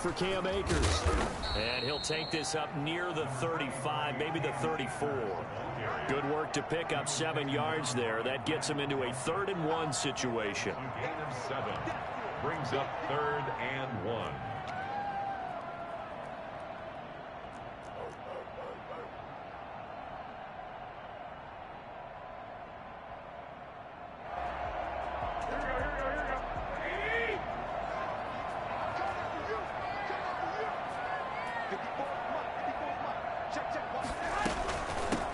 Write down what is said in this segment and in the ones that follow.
for Cam Akers. And he'll take this up near the 35, maybe the 34. Good work to pick up 7 yards there. That gets him into a 3rd and 1 situation. Gain of 7 brings up 3rd and 1.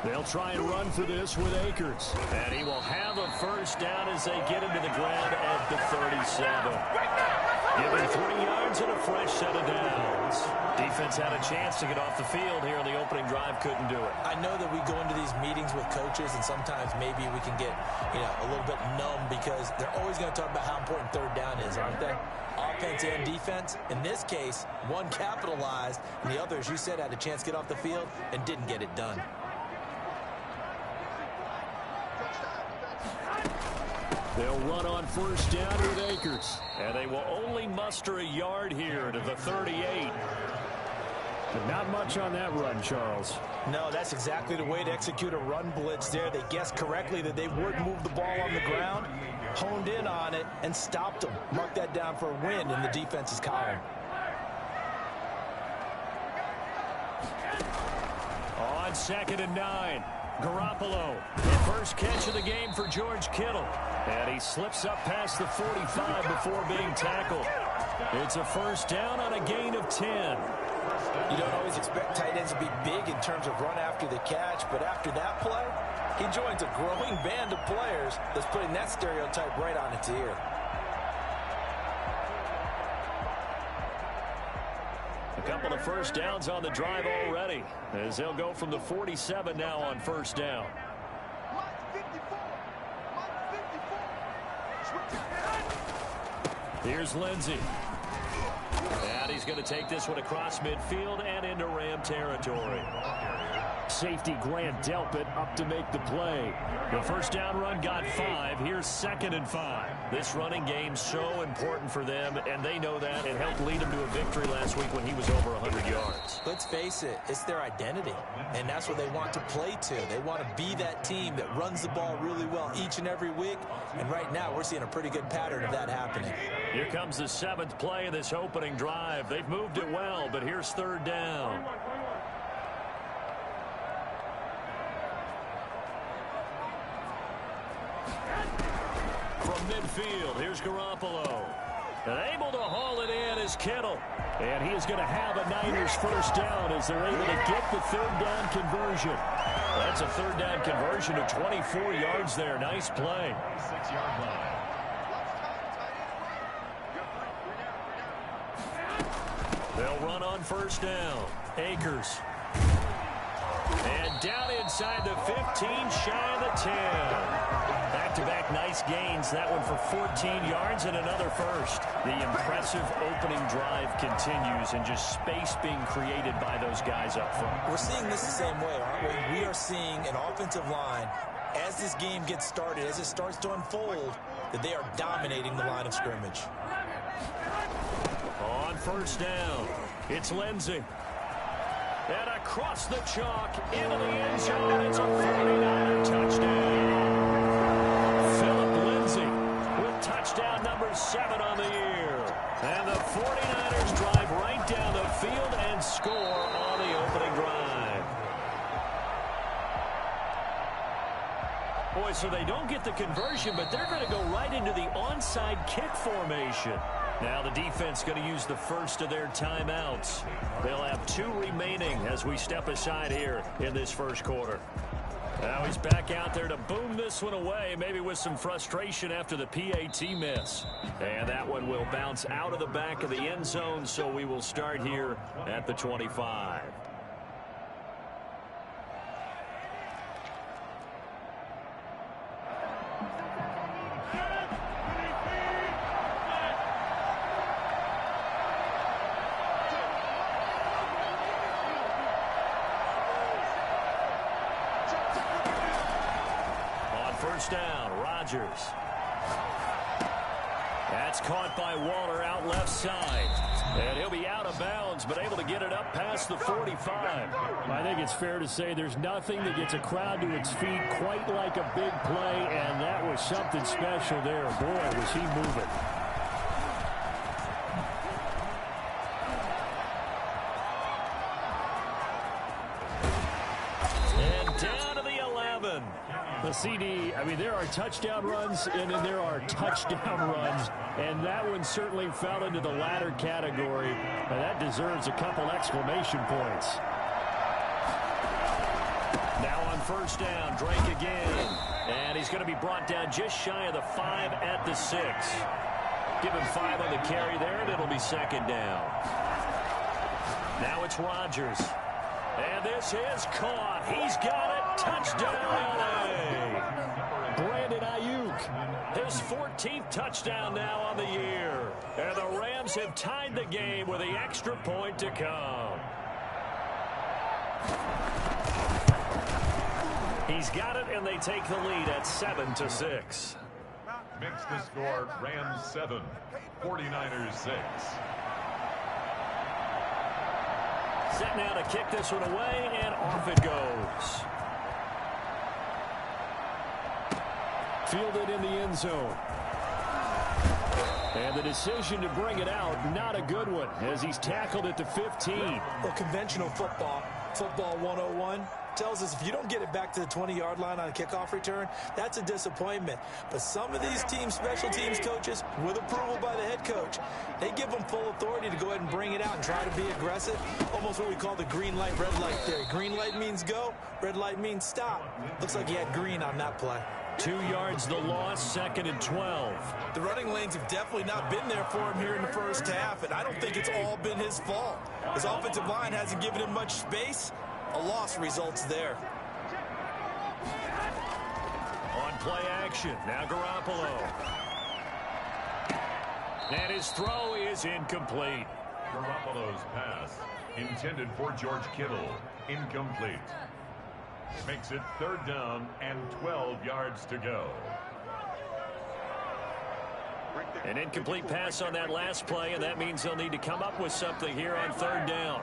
They'll try and run for this with Akers. And he will have a first down as they get into the ground at the 37. Given 3 yards and a fresh set of downs. Defense had a chance to get off the field here on the opening drive, couldn't do it. I know that we go into these meetings with coaches, and sometimes maybe we can get, a little bit numb because they're always going to talk about how important 3rd down is, aren't they? Offense and defense. In this case, one capitalized, and the other, as you said, had a chance to get off the field and didn't get it done. They'll run on first down with Akers. And they will only muster a yard here to the 38. But not much on that run, Charles. No, that's exactly the way to execute a run blitz there. They guessed correctly that they would move the ball on the ground, honed in on it, and stopped them. Mark that down for a win in the defense's column. On 2nd and 9. Garoppolo, the first catch of the game for George Kittle. And he slips up past the 45 before being tackled. It's a first down on a gain of 10. You don't always expect tight ends to be big in terms of run after the catch, but after that play, he joins a growing band of players that's putting that stereotype right on its ear. A couple of first downs on the drive already, as they'll go from the 47 now on first down. Here's Lindsey. And he's going to take this one across midfield and into Ram territory. Safety Grant Delpit up to make the play. The first down run got 5. Here's 2nd and 5. This running game so important for them, and they know that. It helped lead them to a victory last week when he was over 100 yards. Let's face it, it's their identity, and that's what they want to play to. They want to be that team that runs the ball really well each and every week, and right now we're seeing a pretty good pattern of that happening. Here comes the 7th play of this opening drive. They've moved it well, but here's 3rd down. From midfield, here's Garoppolo. And able to haul it in is Kittle. And he is going to have a Niners first down as they're able to get the 3rd down conversion. That's a 3rd down conversion of 24 yards there. Nice play. 6-yard line. They'll run on first down. Akers. And down inside the 15, shy of the 10. Back-to-back nice gains. That one for 14 yards and another first. The impressive opening drive continues, and just space being created by those guys up front. We're seeing this the same way, aren't we? We are seeing an offensive line, as this game gets started, as it starts to unfold, that they are dominating the line of scrimmage. On first down, it's Lindsey. And across the chalk, into the end zone, it's a 49er touchdown. Philip Lindsey with touchdown number 7 on the year. And the 49ers drive right down the field and score on the opening drive. Boy, so they don't get the conversion, but they're going to go right into the onside kick formation. Now the defense going to use the first of their timeouts. They'll have 2 remaining as we step aside here in this first quarter. Now he's back out there to boom this one away, maybe with some frustration after the PAT miss. And that one will bounce out of the back of the end zone, so we will start here at the 25. First down, Rodgers. That's caught by Waller out left side. And he'll be out of bounds, but able to get it up past the 45. I think it's fair to say there's nothing that gets a crowd to its feet quite like a big play, and that was something special there. Boy, was he moving. And down to the 11. The CD, I mean, there are touchdown runs, and then there are touchdown runs, and that one certainly fell into the latter category, and that deserves a couple exclamation points. Now on first down, Drake again, and he's going to be brought down just shy of the 5 at the 6. Give him 5 on the carry there, and it'll be second down. Now it's Rodgers, and this is caught. He's got it. Touchdown, LA. Brandon Ayuk, his 14th touchdown now on the year. And the Rams have tied the game with the extra point to come. He's got it, and they take the lead at 7-6. Makes the score Rams 7, 49ers 6. Set now to kick this one away, and off it goes. Fielded in the end zone. And the decision to bring it out, not a good one, as he's tackled at the 15. Well, conventional football 101, tells us if you don't get it back to the 20-yard line on a kickoff return, that's a disappointment. But some of these teams, special teams coaches, with approval by the head coach, they give them full authority to go ahead and bring it out and try to be aggressive. Almost what we call the green light, red light theory. Green light means go, red light means stop. Looks like he had green on that play. 2 yards the loss, 2nd and 12. The running lanes have definitely not been there for him here in the first half, and I don't think it's all been his fault. His offensive line hasn't given him much space. A loss results there. On play action, now Garoppolo. And his throw is incomplete. Garoppolo's pass, intended for George Kittle, incomplete. Makes it 3rd down and 12 yards to go. An incomplete pass on that last play, and that means they'll need to come up with something here on 3rd down.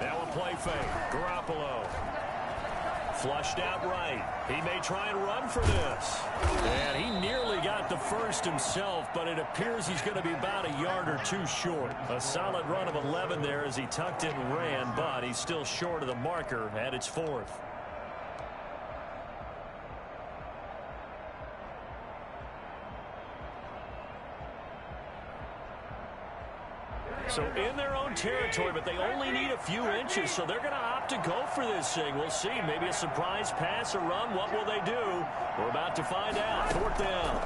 Now a play fake. Garoppolo. Flushed out right. He may try and run for this. And he nearly got the first himself, but it appears he's going to be about a yard or two short. A solid run of 11 there as he tucked it and ran, but he's still short of the marker at its 4th. So in their own territory, but they only need a few inches, so they're going to opt to go for this thing. We'll see. Maybe a surprise pass or run. What will they do? We're about to find out. 4th down.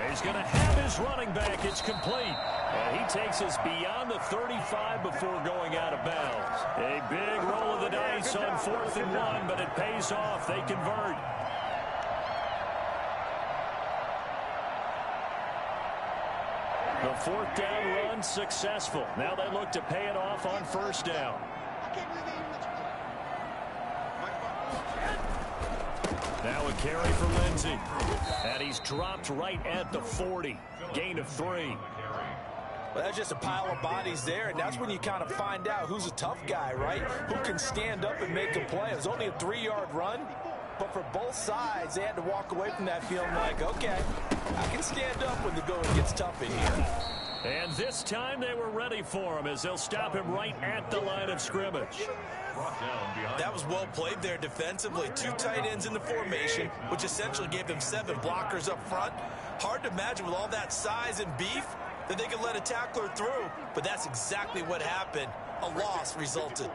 He's going to have his running back. It's complete. And he takes us beyond the 35 before going out of bounds. A big roll of the dice on 4th and 1, but it pays off. They convert. The 4th down run successful. Now they look to pay it off on 1st down. Now a carry for Lindsey. And he's dropped right at the 40. Gain of 3. Well, that's just a pile of bodies there, and that's when you kind of find out who's a tough guy, right? Who can stand up and make a play. It was only a 3-yard run, but for both sides, they had to walk away from that feeling like, okay, I can stand up when the going gets tough in here. And this time they were ready for him as they'll stop him right at the line of scrimmage. That was well played there defensively. 2 tight ends in the formation, which essentially gave them 7 blockers up front. Hard to imagine with all that size and beef that they could let a tackler through, but that's exactly what happened. A loss resulted.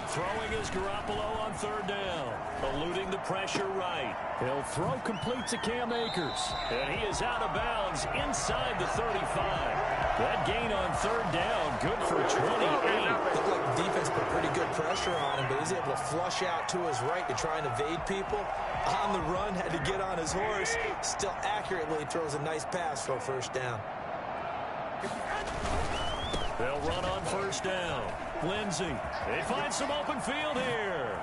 Throwing is Garoppolo on 3rd down. Eluding the pressure right. He'll throw complete to Cam Akers. And he is out of bounds inside the 35. That gain on 3rd down, good for 28. Looked like the defense put pretty good pressure on him, but he's able to flush out to his right to try and evade people. On the run, had to get on his horse. Still accurately throws a nice pass for a 1st down. They'll run on first down. Lindsey, they find some open field here.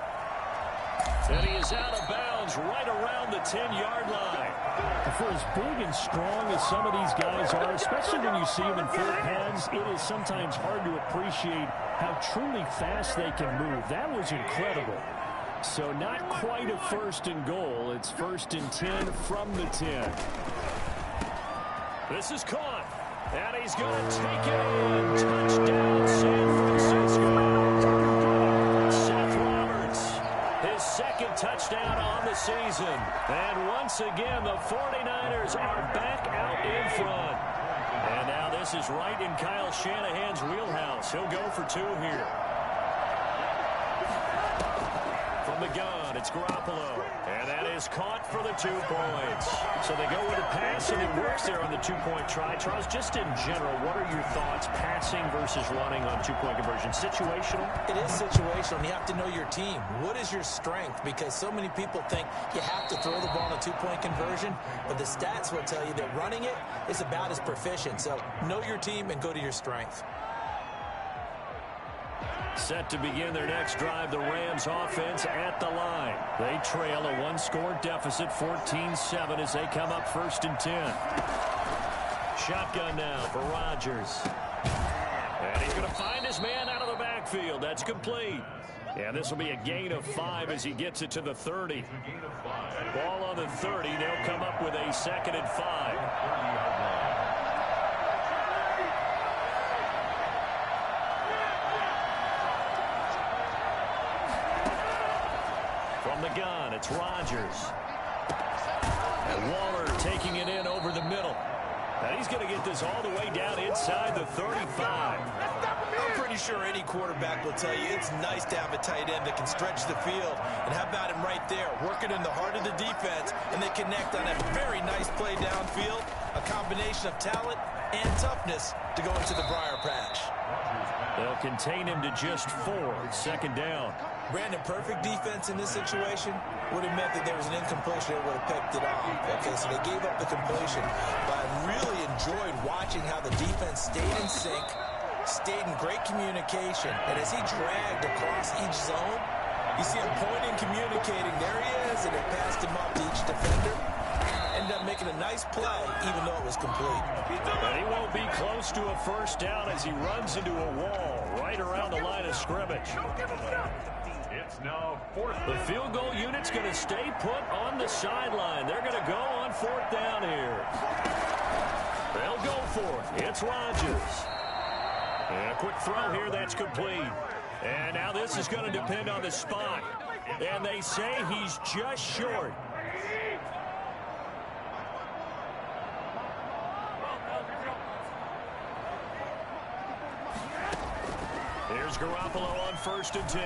And he is out of bounds right around the 10-yard line. For as big and strong as some of these guys are, especially when you see them in full pads, it is sometimes hard to appreciate how truly fast they can move. That was incredible. So not quite a first and goal. It's first and 10 from the 10. This is caught. And he's going to take it in. Touchdown, San Francisco. Seth Roberts, his second touchdown on the season. And once again, the 49ers are back out in front. And now this is right in Kyle Shanahan's wheelhouse. He'll go for 2 here. From the gun, it's Garoppolo. And that is caught for the 2 points. So they go with a pass, and it works there on the 2-point try. Charles, just in general, what are your thoughts, passing versus running on 2-point conversion? Situational? It is situational, and you have to know your team. What is your strength? Because so many people think you have to throw the ball on a 2-point conversion, but the stats will tell you that running it is about as proficient. So know your team and go to your strength. Set to begin their next drive, the Rams offense at the line. They trail a 1-score deficit, 14-7, as they come up first and 10. Shotgun now for Rodgers. And he's going to find his man out of the backfield. That's complete. And this will be a gain of 5 as he gets it to the 30. Ball on the 30. They'll come up with a 2nd and 5. The gun, it's Rodgers. And Waller taking it in over the middle. And he's going to get this all the way down inside the 35. I'm pretty sure any quarterback will tell you it's nice to have a tight end that can stretch the field. And how about him right there, working in the heart of the defense, and they connect on a very nice play downfield, a combination of talent and toughness to go into the briar patch. They'll contain him to just 4, 2nd down. Brandon, perfect defense in this situation would have meant that there was an incompletion that would have picked it off. Okay, so they gave up the completion. But I really enjoyed watching how the defense stayed in sync, stayed in great communication. And as he dragged across each zone, you see him pointing, communicating. There he is, and it passed him up to each defender. Ended up making a nice play, even though it was complete. And he won't be close to a first down as he runs into a wall right around the line of scrimmage. It's now 4th. The field goal unit's going to stay put on the sideline. They're going to go on 4th down here. They'll go for it. It's Rodgers. And a quick throw here, that's complete. And now this is going to depend on the spot. And they say he's just short. Here's Garoppolo on 1st and 10.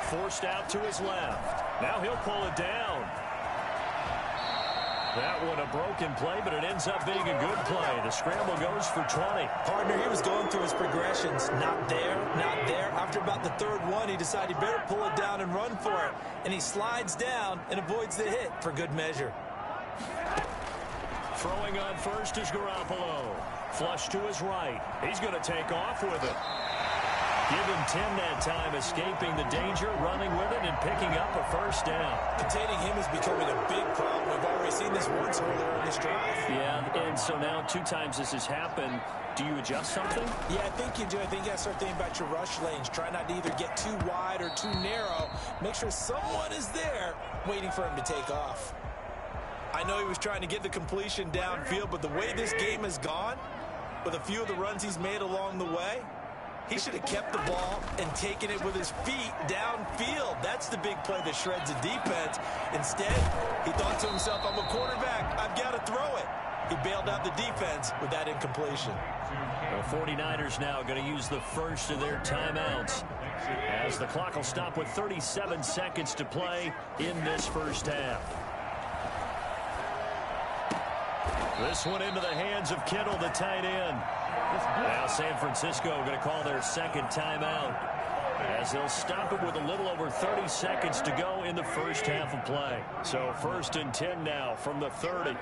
Forced out to his left. Now he'll pull it down. That one a broken play, but it ends up being a good play. The scramble goes for 20. Partner, he was going through his progressions. Not there, not there. After about the 3rd one, he decided he better pull it down and run for it. And he slides down and avoids the hit for good measure. Throwing on 1st is Garoppolo. Flush to his right. He's going to take off with it. Give him 10 that time, escaping the danger, running with it, and picking up a first down. Containing him is becoming a big problem. We've already seen this once earlier in this drive. Yeah, and so now 2 times this has happened. Do you adjust something? Yeah, I think you do. I think you got to start thinking about your rush lanes. Try not to either get too wide or too narrow. Make sure someone is there waiting for him to take off. I know he was trying to get the completion downfield, but the way this game has gone, with a few of the runs he's made along the way, he should have kept the ball and taken it with his feet downfield. That's the big play that shreds the defense. Instead, he thought to himself, I'm a quarterback. I've got to throw it. He bailed out the defense with that incompletion. The 49ers now going to use the first of their timeouts, as the clock will stop with 37 seconds to play in this first half. This one into the hands of Kittle, the tight end. Now San Francisco going to call their 2nd timeout, as they'll stop it with a little over 30 seconds to go in the first half of play. So 1st and 10 now from the 30.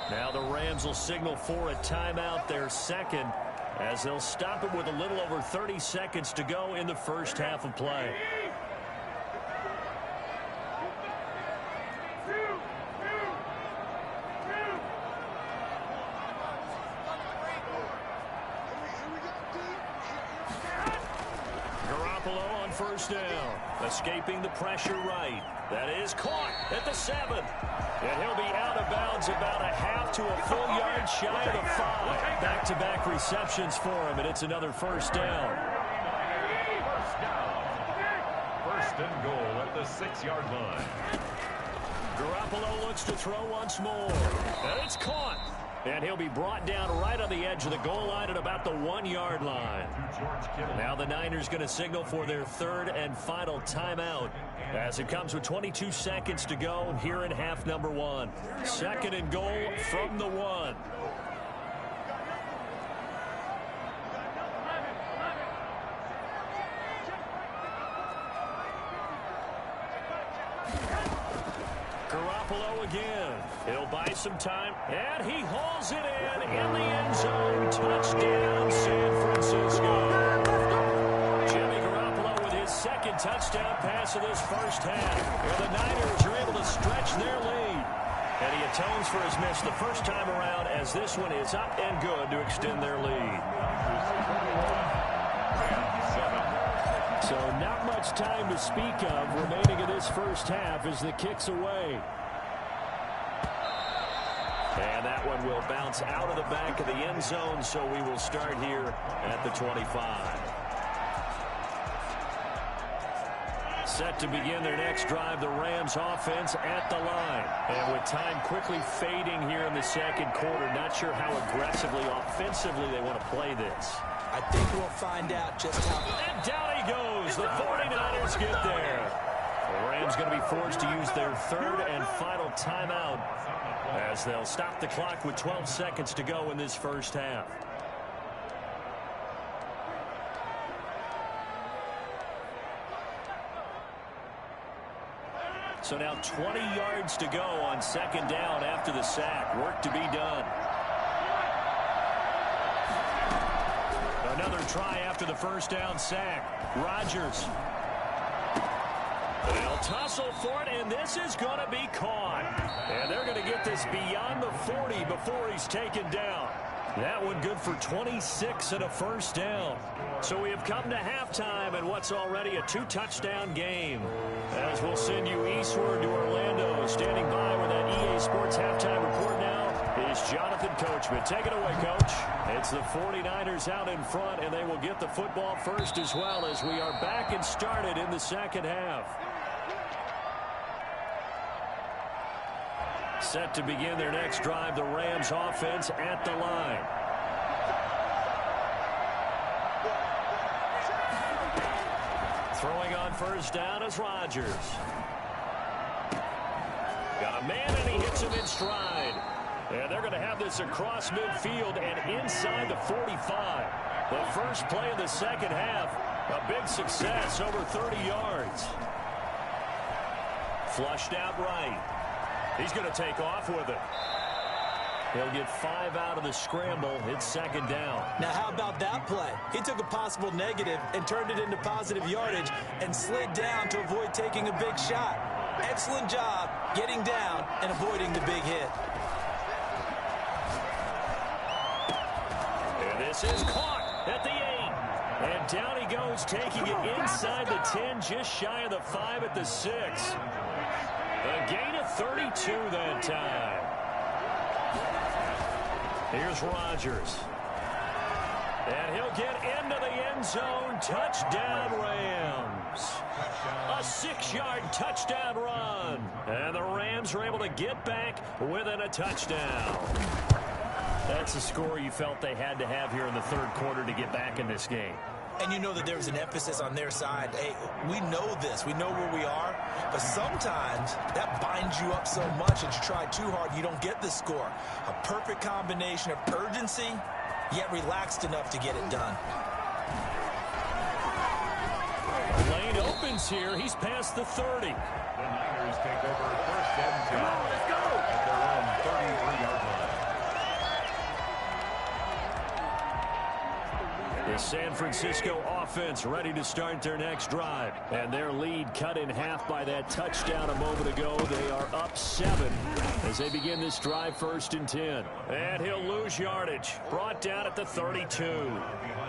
Now the Rams will signal for a timeout, their second, as they'll stop it with a little over 30 seconds to go in the first half of play. First down, escaping the pressure right. That is caught at the 7. And he'll be out of bounds about a half to a full yard shy of the 5. Back-to-back receptions for him, and it's another first down. First and goal at the 6-yard line. Garoppolo looks to throw once more. And it's caught. And he'll be brought down right on the edge of the goal line at about the 1-yard line. Now the Niners going to signal for their third and final timeout as it comes with 22 seconds to go here in half number 1. Second and goal from the 1. Garoppolo again. He'll buy some time, and he hauls it in the end zone. Touchdown, San Francisco. Jimmy Garoppolo with his second touchdown pass of this first half. And the Niners are able to stretch their lead. And he atones for his miss the first time around as this one is up and good to extend their lead. So not much time to speak of remaining in this first half as the kick's away. And that one will bounce out of the back of the end zone, so we will start here at the 25. Set to begin their next drive, the Rams offense at the line. And with time quickly fading here in the second quarter, not sure how aggressively, offensively they want to play this. I think we'll find out just how. And down he goes. The 49ers get there. The Rams going to be forced to use their third and final timeout as they'll stop the clock with 12 seconds to go in this first half. So now 20 yards to go on second down after the sack. Work to be done. Another try after the first down sack. Rodgers. They'll tussle for it, and this is going to be caught. And they're going to get this beyond the 40 before he's taken down. That one good for 26 and a first down. So we have come to halftime and what's already a 2-touchdown game. As we'll send you eastward to Orlando. Standing by with that EA Sports halftime report now is Jonathan Coachman. Take it away, Coach. It's the 49ers out in front, and they will get the football first as well as we are back and started in the second half. Set to begin their next drive, the Rams offense at the line. Throwing on first down is Rodgers. Got a man, and he hits him in stride. And they're going to have this across midfield and inside the 45. The first play of the second half, a big success, over 30 yards. Flushed out right. He's going to take off with it. He'll get 5 out of the scramble. It's second down. Now, how about that play? He took a possible negative and turned it into positive yardage and slid down to avoid taking a big shot. Excellent job getting down and avoiding the big hit. And this is caught at the 8. And down he goes, taking it inside the 10, just shy of the 5 at the 6. A gain of 32 that time. Here's Rodgers. And he'll get into the end zone. Touchdown, Rams. A 6-yard touchdown run. And the Rams are able to get back within a touchdown. That's the score you felt they had to have here in the third quarter to get back in this game. And you know that there's an emphasis on their side. Hey, we know this. We know where we are. But sometimes that binds you up so much that you try too hard, you don't get the score. A perfect combination of urgency, yet relaxed enough to get it done. Lane opens here. He's past the 30. The Niners take over first and 10. Come on, let's go. At their own 33-yard line. San Francisco offense ready to start their next drive. And their lead cut in half by that touchdown a moment ago. They are up 7 as they begin this drive, 1st and 10. And he'll lose yardage. Brought down at the 32.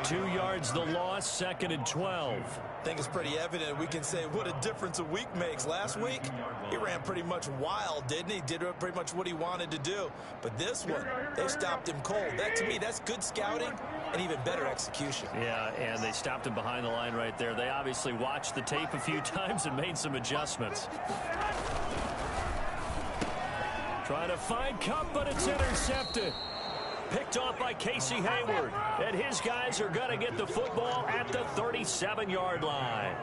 2 yards the loss, 2nd and 12. I think it's pretty evident. We can say what a difference a week makes. Last week, he ran pretty much wild, didn't he? Did pretty much what he wanted to do. But this one, they stopped him cold. That, to me, that's good scouting and even better execution. Yeah, and they stopped him behind the line right there. They obviously watched the tape a few times and made some adjustments. Trying to find Cup, but it's intercepted. Picked off by Casey Hayward. And his guys are going to get the football at the 37-yard line.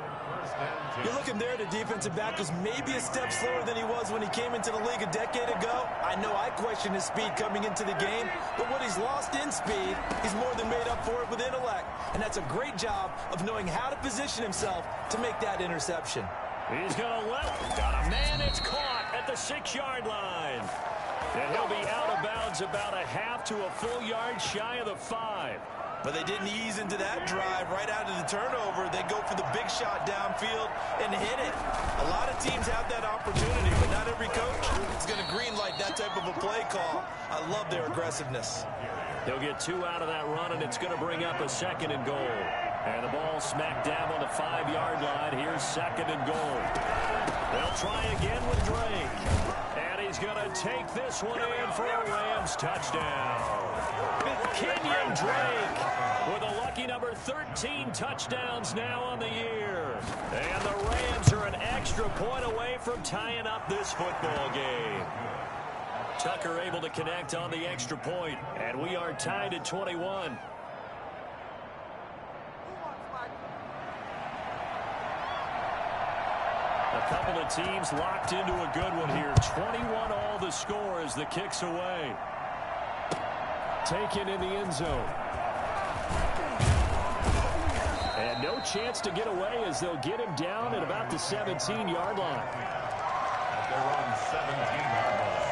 You're looking there, the defensive back was maybe a step slower than he was when he came into the league a decade ago. I know I questioned his speed coming into the game, but what he's lost in speed, he's more than made up for it with intellect. And that's a great job of knowing how to position himself to make that interception. He's going to got a man. It's caught at the 6-yard line. And he'll be out of bounds about a half to a full yard shy of the 5. But they didn't ease into that drive right out of the turnover. They go for the big shot downfield and hit it. A lot of teams have that opportunity, but not every coach is going to green light that type of a play call. I love their aggressiveness. They'll get 2 out of that run, and it's going to bring up a 2nd and goal. And the ball smack dab on the 5-yard line. Here's 2nd and goal. They'll try again with Drake. And he's going to take this one in for a Rams touchdown. Kenyon Drake with a lucky number 13 touchdowns now on the year. And the Rams are an extra point away from tying up this football game. Tucker able to connect on the extra point, and we are tied at 21. A couple of teams locked into a good one here. 21 all the score as the kick's away. Taken in the end zone. And no chance to get away as they'll get him down at about the 17-yard line. They're on 17-yard line.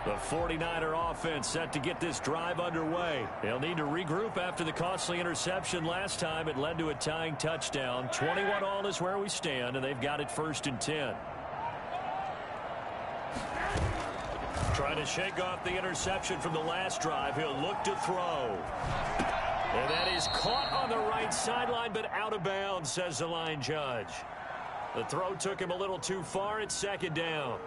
The 49er offense set to get this drive underway. They'll need to regroup after the costly interception last time. It led to a tying touchdown. 21 all is where we stand, and they've got it 1st and 10. Trying to shake off the interception from the last drive. He'll look to throw. And that is caught on the right sideline, but out of bounds, says the line judge. The throw took him a little too far. It's 2nd down.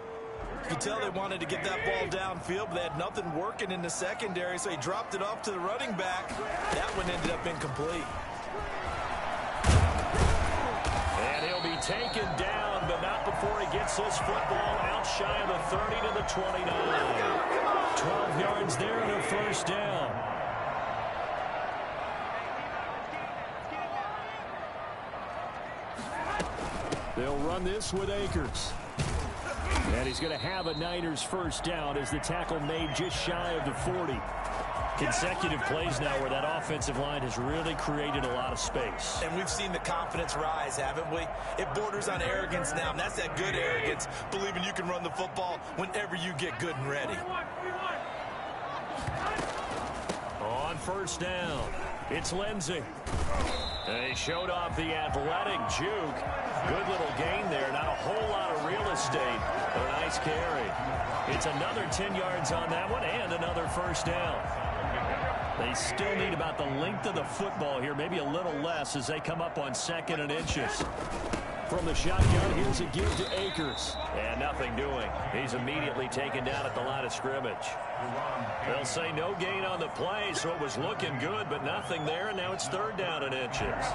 You could tell they wanted to get that ball downfield, but they had nothing working in the secondary, so he dropped it off to the running back. That one ended up incomplete. And he'll be taken down, but not before he gets this football out shy of the 30 to the 29. 12 yards there and a 1st down. They'll run this with Akers. And he's going to have a Niners 1st down as the tackle made just shy of the 40. Consecutive plays now where that offensive line has really created a lot of space. And we've seen the confidence rise, haven't we? It borders on arrogance now, and that's that good arrogance, believing you can run the football whenever you get good and ready. On 1st down, it's Lindsey. And he showed off the athletic juke. Good little gain there. Not a whole lot of real estate, but a nice carry. It's another 10 yards on that one and another 1st down. They still need about the length of the football here, maybe a little less as they come up on 2nd and inches. From the shotgun, here's a give to Akers. And nothing doing. He's immediately taken down at the line of scrimmage. They'll say no gain on the play, so it was looking good, but nothing there, and now it's 3rd down and inches.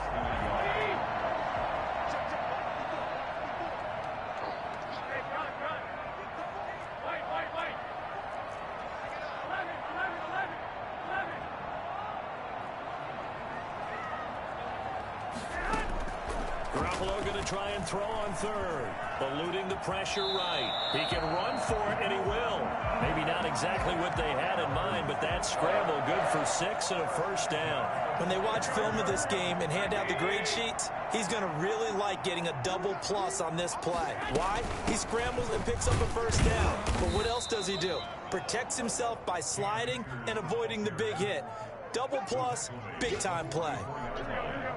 Garoppolo going to try and throw on third. Eluding the pressure right. He can run for it, and he will. Maybe not exactly what they had in mind, but that scramble good for 6 and a first down. When they watch film of this game and hand out the grade sheets, he's going to really like getting a double plus on this play. Why? He scrambles and picks up a first down. But what else does he do? Protects himself by sliding and avoiding the big hit. Double plus, big-time play.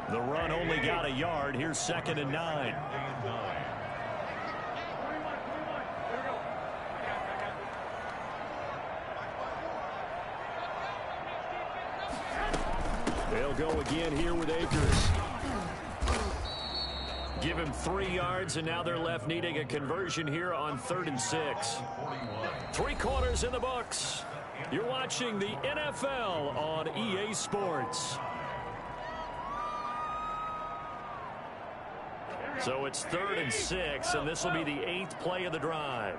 The run only got a yard. Here's 2nd and 9. They'll go again here with Akers. Give him 3 yards, and now they're left needing a conversion here on 3rd and 6. 3 quarters in the books. You're watching the NFL on EA Sports. So it's 3rd and 6, and this will be the 8th play of the drive.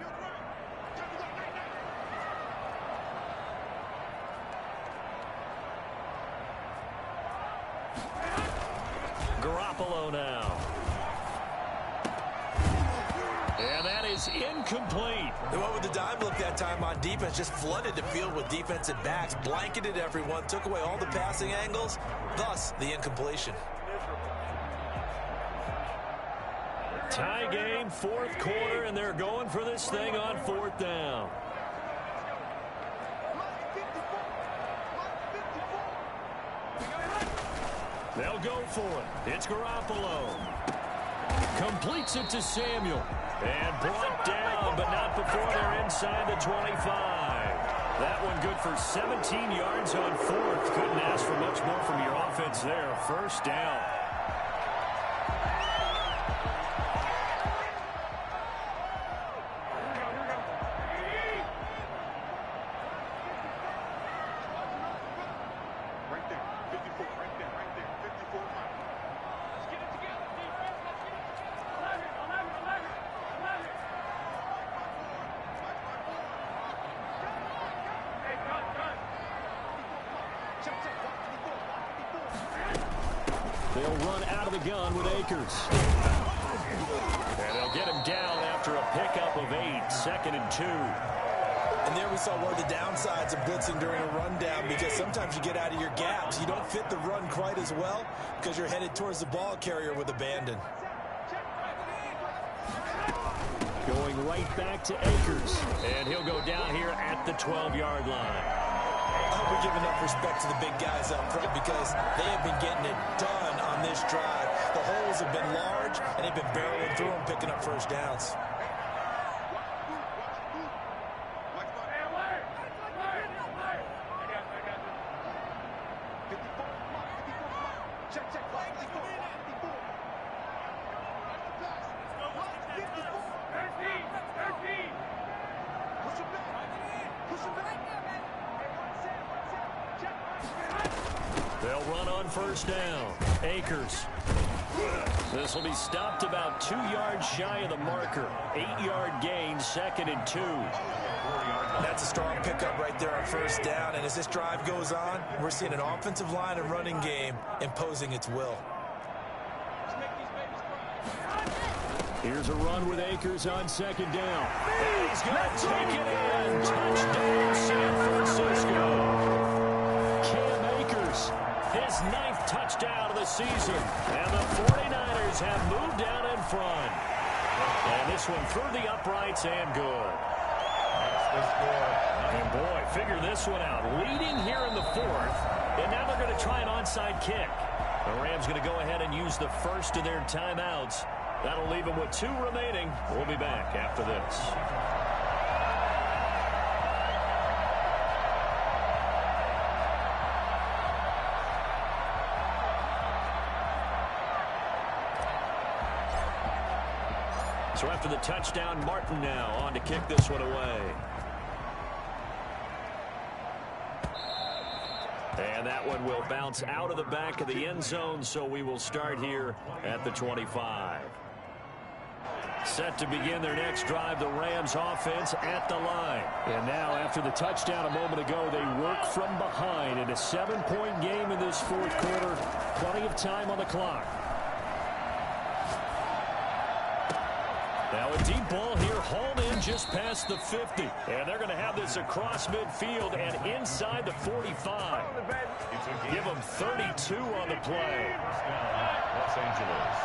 Garoppolo now. And that is incomplete. They went with the dime look that time on defense, just flooded the field with defensive backs, blanketed everyone, took away all the passing angles, thus the incompletion. Tie game, 4th quarter, and they're going for this thing on 4th down. They'll go for it. It's Garoppolo. Completes it to Samuel. And brought down, but not before they're inside the 25. That one good for 17 yards on 4th. Couldn't ask for much more from your offense there. First down. They'll run out of the gun with Akers. And they'll get him down after a pickup of 8, 2nd and 2. And there we saw one of the downsides of blitzing during a rundown, because sometimes you get out of your gaps. You don't fit the run quite as well because you're headed towards the ball carrier with abandon. Going right back to Akers. And he'll go down here at the 12-yard line. I hope we give enough respect to the big guys up front, because they have been getting it done on this drive. The holes have been large, and they've been barreling through them, picking up first downs. They'll run on first down. Akers. This will be stopped about 2 yards shy of the marker. 8-yard gain, 2nd and 2. That's a strong pickup right there on first down. And as this drive goes on, we're seeing an offensive line and running game imposing its will. Here's a run with Akers on 2nd down. He's going to take it in. Touchdown, San Francisco. His 9th touchdown of the season. And the 49ers have moved down in front. And this one through the uprights and good. And boy, figure this one out. Leading here in the 4th. And now they're going to try an onside kick. The Rams going to go ahead and use the first of their timeouts. That'll leave them with 2 remaining. We'll be back after this. So after the touchdown, Martin now on to kick this one away. And that one will bounce out of the back of the end zone, so we will start here at the 25. Set to begin their next drive, the Rams offense at the line. And now after the touchdown a moment ago, they work from behind in a 7-point game in this 4th quarter. Plenty of time on the clock. Now a deep ball here, hauled in just past the 50. And they're going to have this across midfield and inside the 45. Give them 32 on the play. Los Angeles.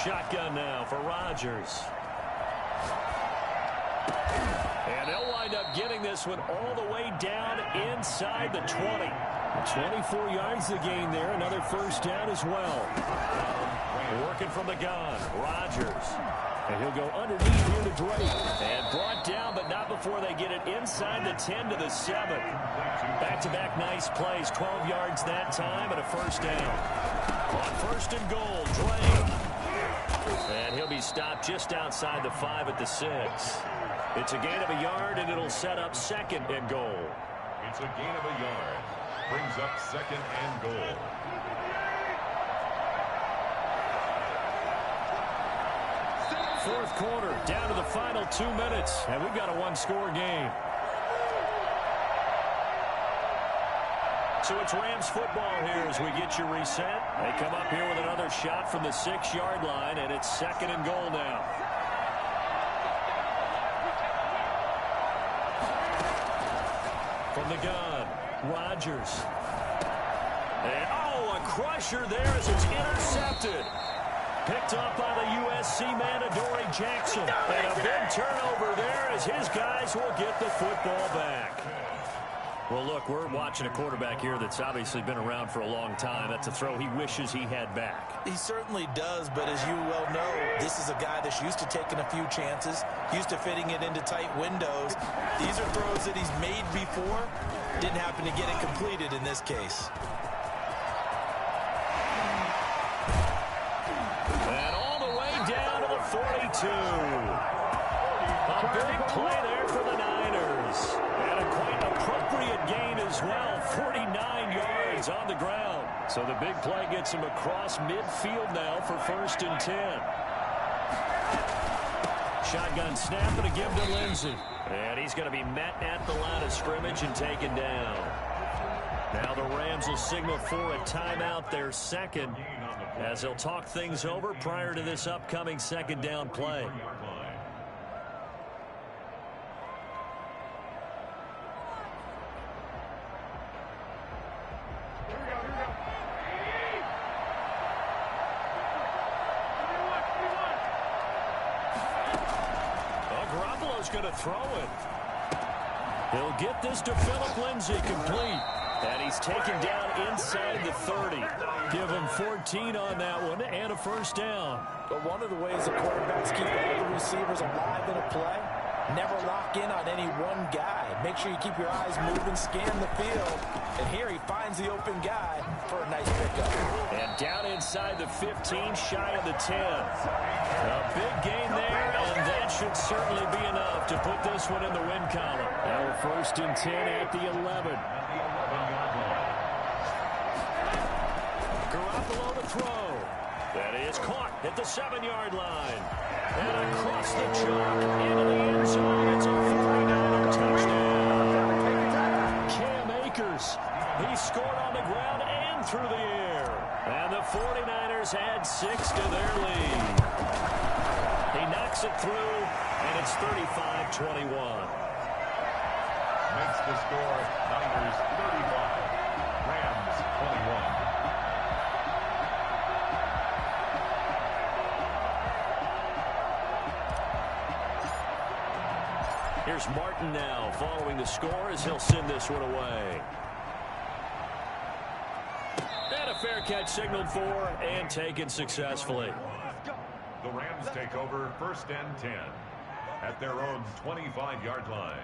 Shotgun now for Rodgers. And they'll wind up getting this one all the way down inside the 20. 24 yards to gain there. Another first down as well. Working from the gun, Rodgers. And he'll go underneath here to Drake. And brought down, but not before they get it inside the 10 to the 7. Back-to-back nice plays. 12 yards that time and a first down. On first and goal, Drake. And he'll be stopped just outside the 5 at the 6. It's a gain of a yard, and it'll set up second and goal. It's a gain of a yard. Brings up second and goal. Fourth quarter, down to the final 2 minutes, and we've got a one-score game. So it's Rams football here as we get you reset. They come up here with another shot from the 6-yard line, and it's second and goal now. From the gun, Rodgers. And, a crusher there as it's intercepted. Picked up by the USC man, Adoree Jackson. And a big turnover there as his guys will get the football back. Well, look, we're watching a quarterback here that's obviously been around for a long time. That's a throw he wishes he had back. He certainly does, but as you well know, this is a guy that's used to taking a few chances, used to fitting it into tight windows. These are throws that he's made before. Didn't happen to get it completed in this case. And all the way down to the 42. A big play there for the Niners. And a quite appropriate gain as well. 49 yards on the ground. So the big play gets him across midfield now for first and 10. Shotgun snap and a give to Lindsey. And he's going to be met at the line of scrimmage and taken down. Now the Rams will signal for a timeout, their second, as they'll talk things over prior to this upcoming second down play. Going to throw it. He'll get this to Phillip Lindsay complete. And he's taken down inside the 30. Give him 14 on that one and a first down. But one of the ways the quarterbacks keep all the receivers alive in a play, never lock in on any one guy. Make sure you keep your eyes moving, scan the field. And here he finds the open guy for a nice pickup. And down inside the 15, shy of the 10. A big gain there, and that should certainly be enough to put this one in the win column. Now first and 10 at the 11. Garoppolo to throw. That is caught at the 7-yard line. And across the chalk into the end zone. It's a 49er touchdown. Cam Akers. He scored on the ground and through the air. And the 49ers add 6 to their lead. He knocks it through, and it's 35-21. Makes the score Niners 35, Rams 21. Here's Martin now following the score as he'll send this one away. And a fair catch signaled for and taken successfully. The Rams take over first and 10 at their own 25-yard line.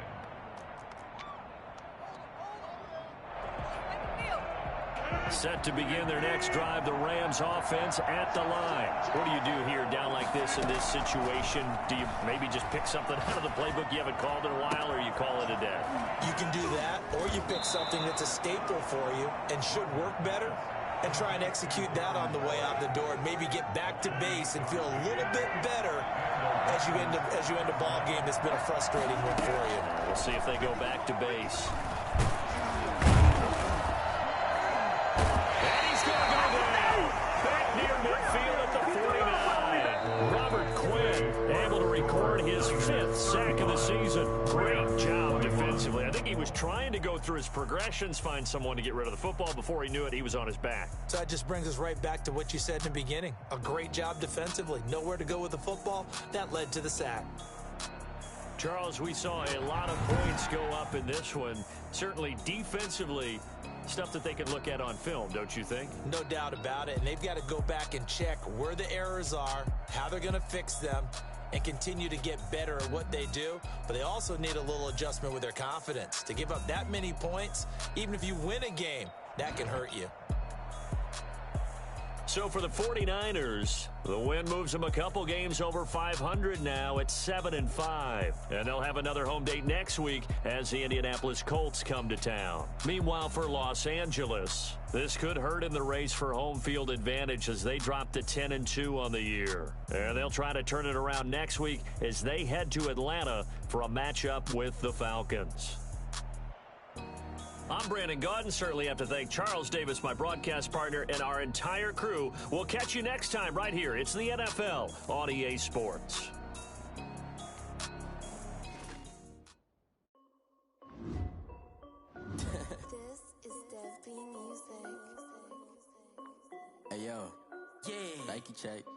Set to begin their next drive, the Rams offense at the line. What do you do here down like this in this situation? Do you maybe just pick something out of the playbook you haven't called in a while, or you call it a day? You can do that, or you pick something that's a staple for you and should work better and try and execute that on the way out the door and maybe get back to base and feel a little bit better as you end a ball game that's been a frustrating one for you. We'll see if they go back to base. record his 5th sack of the season. Great job defensively. I think he was trying to go through his progressions, find someone to get rid of the football. Before he knew it, he was on his back. So that just brings us right back to what you said in the beginning. A great job defensively. Nowhere to go with the football. That led to the sack. Charles, we saw a lot of points go up in this one. Certainly defensively, stuff that they could look at on film, don't you think? No doubt about it. And they've got to go back and check where the errors are, how they're going to fix them, and continue to get better at what they do. But they also need a little adjustment with their confidence. To give up that many points, even if you win a game, that can hurt you. So for the 49ers, the win moves them a couple games over 500 now at 7-5. And they'll have another home date next week as the Indianapolis Colts come to town. Meanwhile, for Los Angeles, this could hurt in the race for home field advantage as they drop to 10-2 on the year. And they'll try to turn it around next week as they head to Atlanta for a matchup with the Falcons. I'm Brandon Gaudin. Certainly have to thank Charles Davis, my broadcast partner, and our entire crew. We'll catch you next time right here. It's the NFL on EA Sports. This is Dev B Music. Hey, yo. Yeah. Nike check.